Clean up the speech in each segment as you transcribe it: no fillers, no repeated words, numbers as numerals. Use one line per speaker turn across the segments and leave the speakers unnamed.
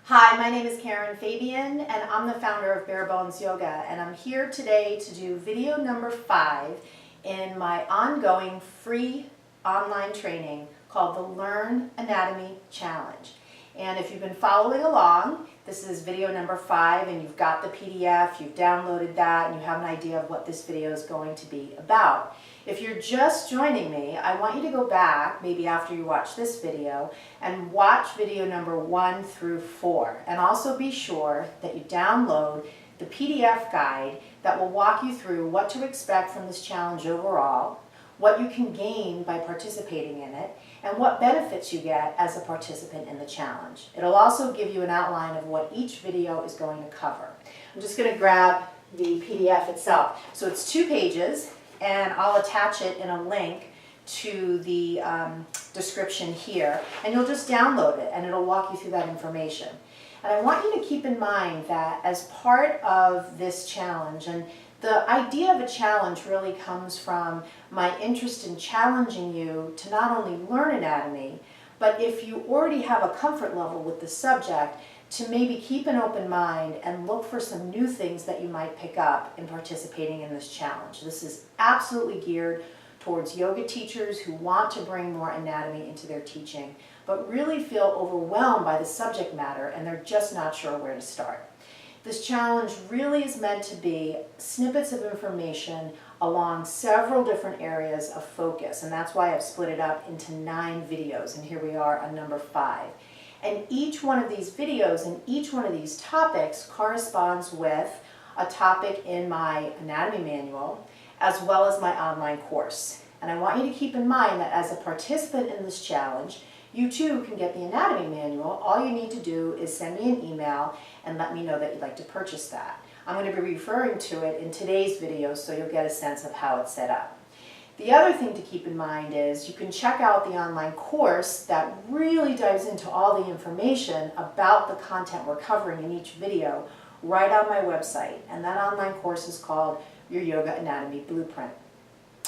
Hi, my name is Karen Fabian and I'm the founder of Bare Bones Yoga, and I'm here today to do video number 5 in my ongoing free online training called the Learn Anatomy Challenge. And if you've been following along, this is video number 5 and you've got the PDF, you've downloaded that, and you have an idea of what this video is going to be about. If you're just joining me, I want you to go back, maybe after you watch this video, and watch video number 1 through 4. And also be sure that you download the PDF guide that will walk you through what to expect from this challenge overall, what you can gain by participating in it, and what benefits you get as a participant in the challenge. It'll also give you an outline of what each video is going to cover. I'm just going to grab the PDF itself. So it's 2 pages, and I'll attach it in a link to the description here, and you'll just download it and it'll walk you through that information. And I want you to keep in mind that as part of this challenge, and the idea of a challenge really comes from my interest in challenging you to not only learn anatomy, but if you already have a comfort level with the subject, to maybe keep an open mind and look for some new things that you might pick up in participating in this challenge. This is absolutely geared towards yoga teachers who want to bring more anatomy into their teaching, but really feel overwhelmed by the subject matter and they're just not sure where to start. This challenge really is meant to be snippets of information along several different areas of focus, and that's why I've split it up into 9 videos, and here we are on number 5. And each one of these videos and each one of these topics corresponds with a topic in my anatomy manual as well as my online course. And I want you to keep in mind that as a participant in this challenge, you too can get the anatomy manual. All you need to do is send me an email and let me know that you'd like to purchase that. I'm going to be referring to it in today's video so you'll get a sense of how it's set up. The other thing to keep in mind is you can check out the online course that really dives into all the information about the content we're covering in each video right on my website. And that online course is called Your Yoga Anatomy Blueprint.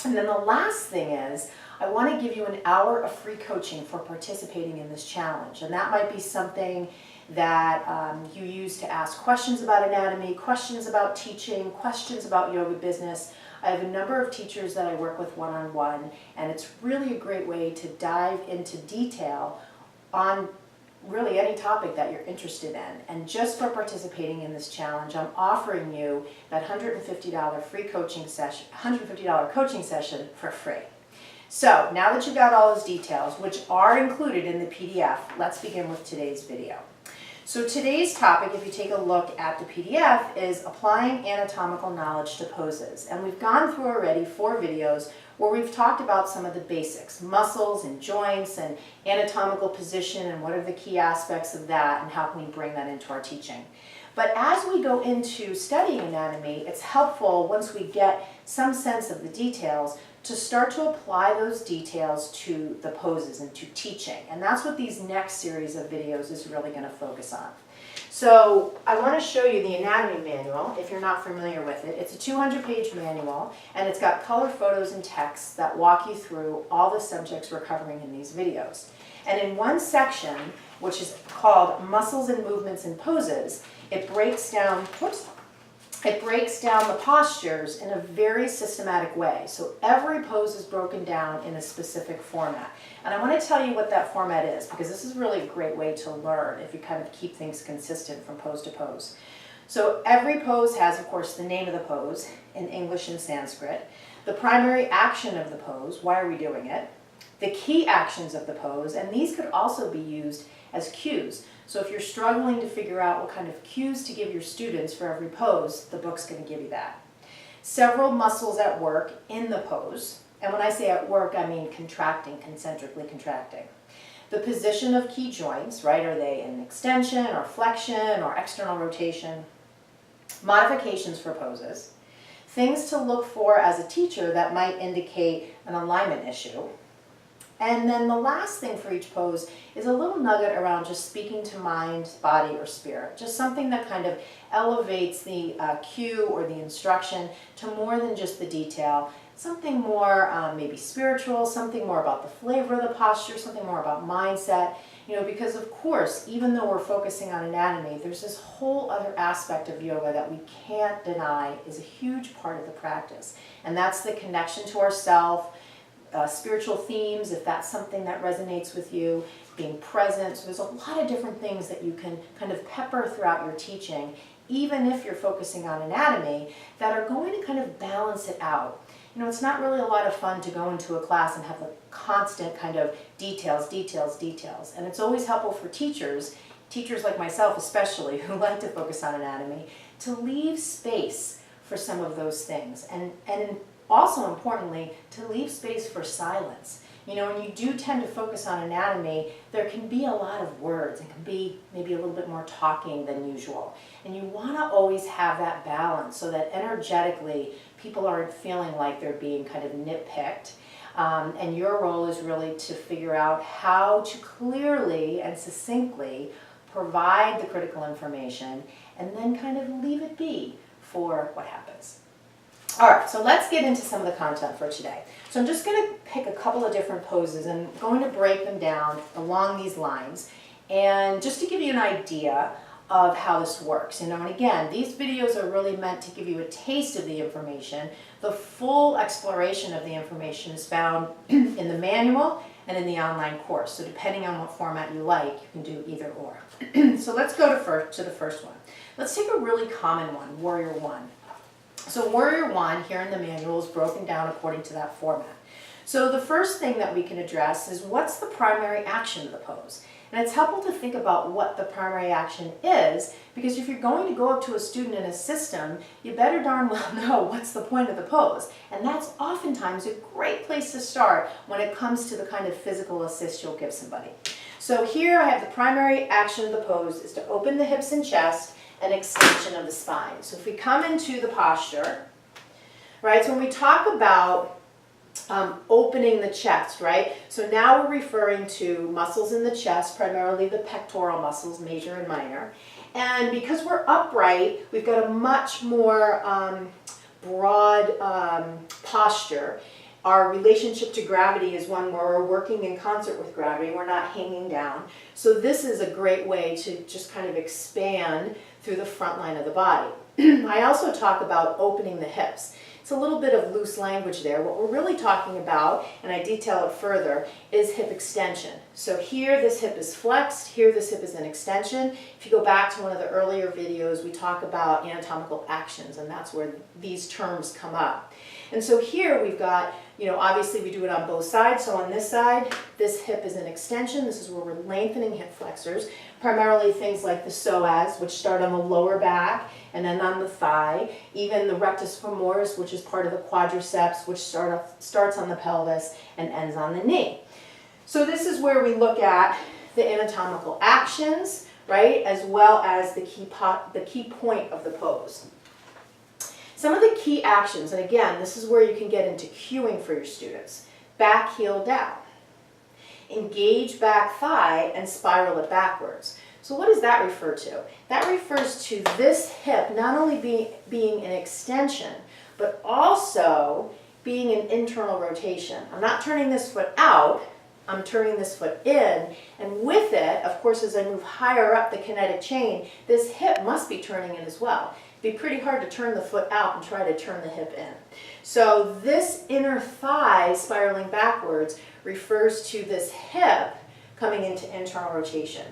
And then the last thing is I want to give you an hour of free coaching for participating in this challenge. And that might be something that you use to ask questions about anatomy, questions about teaching, questions about yoga business. I have a number of teachers that I work with one-on-one, and it's really a great way to dive into detail on really any topic that you're interested in. And just for participating in this challenge, I'm offering you that $150 free coaching session, $150 coaching session for free. So now that you've got all those details, which are included in the PDF, let's begin with today's video. So today's topic, if you take a look at the PDF, is applying anatomical knowledge to poses. And we've gone through already 4 videos where we've talked about some of the basics, muscles and joints and anatomical position and what are the key aspects of that and how can we bring that into our teaching. But as we go into studying anatomy, it's helpful once we get some sense of the details to start to apply those details to the poses and to teaching. And that's what these next series of videos is really going to focus on. So I want to show you the anatomy manual if you're not familiar with it. It's a 200-page manual and it's got color photos and text that walk you through all the subjects we're covering in these videos. And in one section, which is called Muscles and Movements and Poses, it breaks down, the postures in a very systematic way. So every pose is broken down in a specific format. And I want to tell you what that format is because this is really a great way to learn if you kind of keep things consistent from pose to pose. So every pose has, of course, the name of the pose in English and Sanskrit, the primary action of the pose, why are we doing it, the key actions of the pose, and these could also be used as cues. So if you're struggling to figure out what kind of cues to give your students for every pose, the book's going to give you that. Several muscles at work in the pose, and when I say at work, I mean contracting, concentrically contracting. The position of key joints, right? Are they in extension or flexion or external rotation? Modifications for poses. Things to look for as a teacher that might indicate an alignment issue. And then the last thing for each pose is a little nugget around just speaking to mind, body, or spirit. Just something that kind of elevates the cue or the instruction to more than just the detail. Something more maybe spiritual, something more about the flavor of the posture, something more about mindset. Because of course, even though we're focusing on anatomy, there's this whole other aspect of yoga that we can't deny is a huge part of the practice. And that's the connection to ourself, spiritual themes, if that's something that resonates with you, being present. So there's a lot of different things that you can kind of pepper throughout your teaching, even if you're focusing on anatomy, that are going to kind of balance it out. It's not really a lot of fun to go into a class and have the constant kind of details. And it's always helpful for teachers like myself especially, who like to focus on anatomy, to leave space for some of those things. And also importantly, to leave space for silence. When you do tend to focus on anatomy, there can be a lot of words. It can be maybe a little bit more talking than usual. And you want to always have that balance so that energetically people aren't feeling like they're being kind of nitpicked. And your role is really to figure out how to clearly and succinctly provide the critical information and then kind of leave it be for what happens. All right, so let's get into some of the content for today. So I'm just going to pick a couple of different poses and going to break them down along these lines, and just to give you an idea of how this works. And again, these videos are really meant to give you a taste of the information. The full exploration of the information is found in the manual and in the online course. So depending on what format you like, you can do either or. So let's go to the first one. Let's take a really common one, Warrior One. So Warrior One here in the manual is broken down according to that format. So the first thing that we can address is what's the primary action of the pose? And it's helpful to think about what the primary action is, because if you're going to go up to a student in a system, you better darn well know what's the point of the pose. And that's oftentimes a great place to start when it comes to the kind of physical assist you'll give somebody. So here I have the primary action of the pose is to open the hips and chest and extension of the spine. So if we come into the posture, right, so when we talk about opening the chest, right, so now we're referring to muscles in the chest, primarily the pectoral muscles, major and minor. And because we're upright, we've got a much more broad posture. Our relationship to gravity is one where we're working in concert with gravity. We're not hanging down. So this is a great way to just kind of expand through the front line of the body. I also talk about opening the hips. It's a little bit of loose language there. What we're really talking about, and I detail it further, is hip extension. So here this hip is flexed, here this hip is an extension. If you go back to one of the earlier videos, we talk about anatomical actions, and that's where these terms come up. And so here we've got, obviously we do it on both sides. So on this side, this hip is an extension. This is where we're lengthening hip flexors, primarily things like the psoas, which start on the lower back and then on the thigh, even the rectus femoris, which is part of the quadriceps, which starts on the pelvis and ends on the knee. So this is where we look at the anatomical actions, right, as well as the key point of the pose. Some of the key actions, and again, this is where you can get into cueing for your students. Back heel down. Engage back thigh and spiral it backwards. So what does that refer to? That refers to this hip not only being an extension, but also being an internal rotation. I'm not turning this foot out, I'm turning this foot in, and with it, of course, as I move higher up the kinetic chain, this hip must be turning in as well. It'd be pretty hard to turn the foot out and try to turn the hip in. So this inner thigh spiraling backwards refers to this hip coming into internal rotation.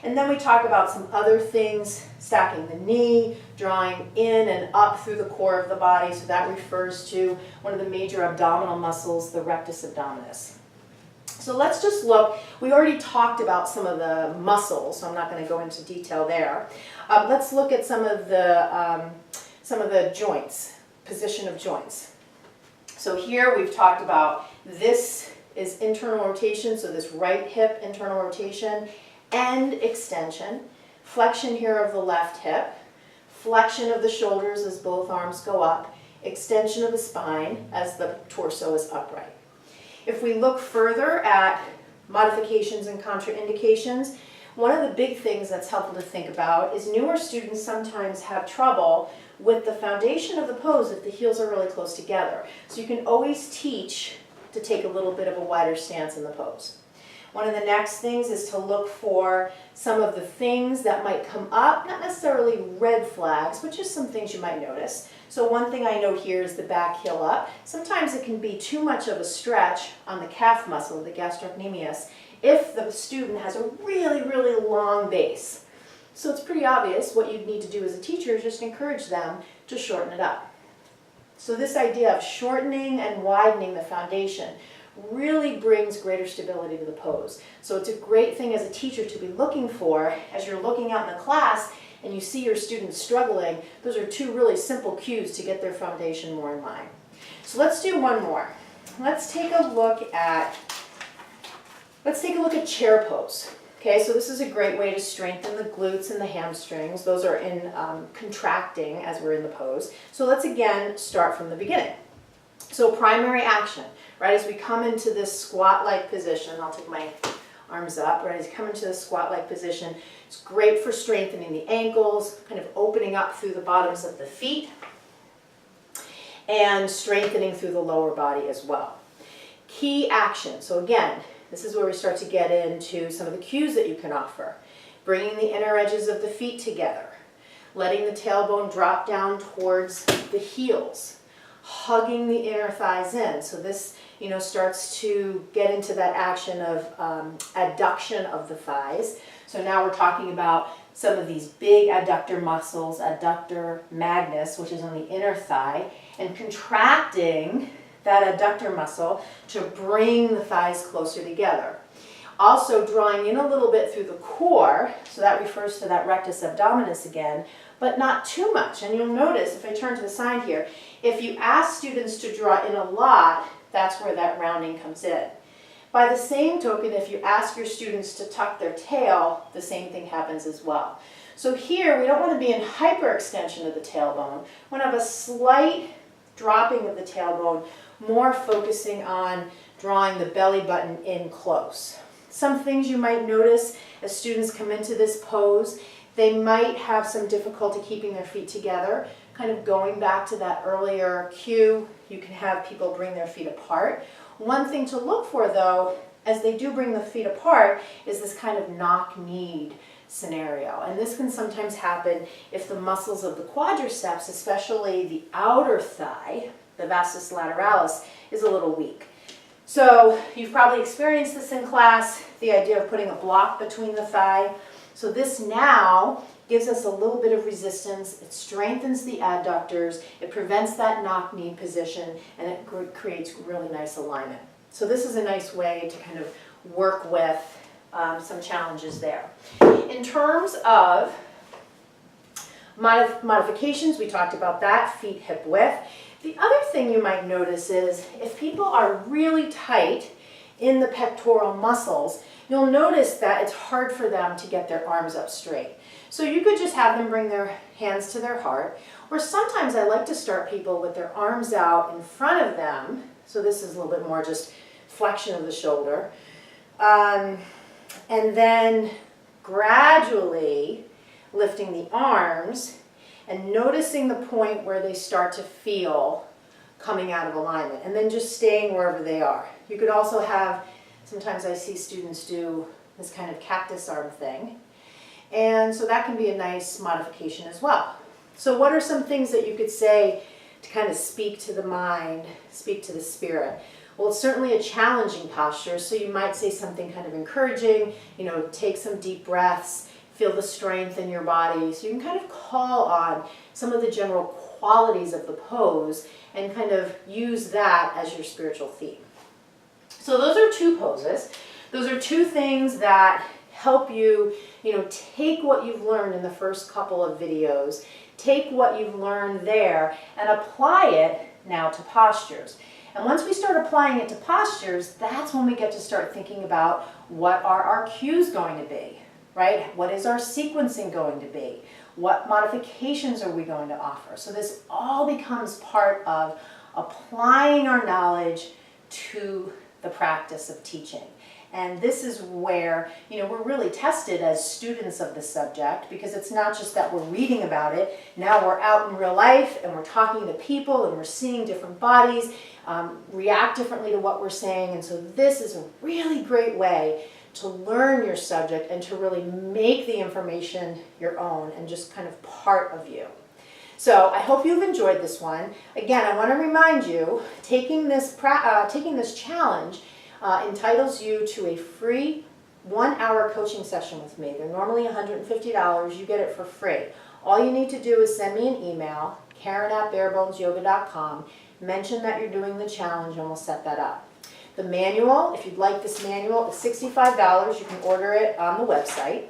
And then we talk about some other things, stacking the knee, drawing in and up through the core of the body. So that refers to one of the major abdominal muscles, the rectus abdominis. So let's just look. We already talked about some of the muscles, so I'm not going to go into detail there. Let's look at some of the joints, position of joints. So here we've talked about this is internal rotation, so this right hip internal rotation, and extension, flexion here of the left hip, flexion of the shoulders as both arms go up, extension of the spine as the torso is upright. If we look further at modifications and contraindications, one of the big things that's helpful to think about is newer students sometimes have trouble with the foundation of the pose if the heels are really close together. So you can always teach to take a little bit of a wider stance in the pose. One of the next things is to look for some of the things that might come up, not necessarily red flags, but just some things you might notice. So one thing I know here is the back heel up. Sometimes it can be too much of a stretch on the calf muscle, the gastrocnemius, if the student has a really, really long base. So it's pretty obvious what you'd need to do as a teacher is just encourage them to shorten it up. So this idea of shortening and widening the foundation really brings greater stability to the pose. So it's a great thing as a teacher to be looking for as you're looking out in the class and you see your students struggling. Those are two really simple cues to get their foundation more in line. So let's do one more. Let's take a look at chair pose. Okay, so this is a great way to strengthen the glutes and the hamstrings. Those are in contracting as we're in the pose. So let's again start from the beginning. So primary action, right, as we come into this squat-like position, I'll take my arms up, right, as you come into the squat-like position, it's great for strengthening the ankles, kind of opening up through the bottoms of the feet, and strengthening through the lower body as well. Key action, so again, this is where we start to get into some of the cues that you can offer. Bringing the inner edges of the feet together, letting the tailbone drop down towards the heels, hugging the inner thighs in. So this, starts to get into that action of adduction of the thighs. So now we're talking about some of these big adductor muscles, adductor magnus, which is on the inner thigh, and contracting that adductor muscle to bring the thighs closer together. Also drawing in a little bit through the core, so that refers to that rectus abdominis again, but not too much. And you'll notice, if I turn to the side here, if you ask students to draw in a lot, that's where that rounding comes in. By the same token, if you ask your students to tuck their tail, the same thing happens as well. So here, we don't want to be in hyperextension of the tailbone. We want to have a slight dropping of the tailbone, more focusing on drawing the belly button in close. Some things you might notice as students come into this pose, they might have some difficulty keeping their feet together. Kind of going back to that earlier cue, you can have people bring their feet apart. One thing to look for though, as they do bring the feet apart, is this kind of knock-kneed scenario. And this can sometimes happen if the muscles of the quadriceps, especially the outer thigh, the vastus lateralis, is a little weak. So you've probably experienced this in class, the idea of putting a block between the thigh. So this now gives us a little bit of resistance, it strengthens the adductors, it prevents that knock-knee position, and it creates really nice alignment. So this is a nice way to kind of work with some challenges there. In terms of modifications, we talked about that, feet hip width. The other thing you might notice is if people are really tight in the pectoral muscles, you'll notice that it's hard for them to get their arms up straight. So you could just have them bring their hands to their heart, or sometimes I like to start people with their arms out in front of them. So this is a little bit more just flexion of the shoulder. And then gradually lifting the arms and noticing the point where they start to feel coming out of alignment, and then just staying wherever they are. You could also have, sometimes I see students do this kind of cactus arm thing, and so that can be a nice modification as well. So what are some things that you could say to kind of speak to the mind, speak to the spirit? Well, it's certainly a challenging posture, so you might say something kind of encouraging, take some deep breaths, feel the strength in your body. So you can kind of call on some of the general qualities of the pose and kind of use that as your spiritual theme. So those are two poses. Those are two things that help you, take what you've learned in the first couple of videos, take what you've learned there and apply it now to postures. And once we start applying it to postures, that's when we get to start thinking about what are our cues going to be, right? What is our sequencing going to be? What modifications are we going to offer? So this all becomes part of applying our knowledge to the practice of teaching. And this is where, we're really tested as students of the subject, because it's not just that we're reading about it. Now we're out in real life and we're talking to people and we're seeing different bodies react differently to what we're saying. And so this is a really great way to learn your subject and to really make the information your own and just kind of part of you. So I hope you've enjoyed this one. Again, I want to remind you, taking this challenge entitles you to a free 1-hour coaching session with me. They're normally $150. You get it for free. All you need to do is send me an email, Karen@barebonesyoga.com. Mention that you're doing the challenge and we'll set that up. The manual, if you'd like this manual, is $65. You can order it on the website.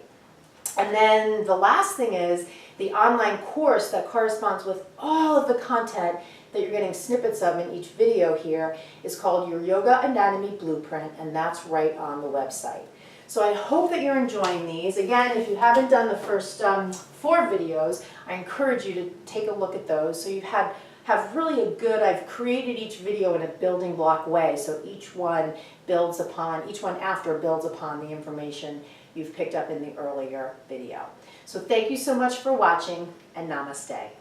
And then the last thing is the online course that corresponds with all of the content that you're getting snippets of in each video here is called Your Yoga Anatomy Blueprint, and that's right on the website. So I hope that you're enjoying these. Again, if you haven't done the first 4 videos, I encourage you to take a look at those so you have really a good, I've created each video in a building block way, so each one after builds upon the information you've picked up in the earlier video. So thank you so much for watching, and namaste.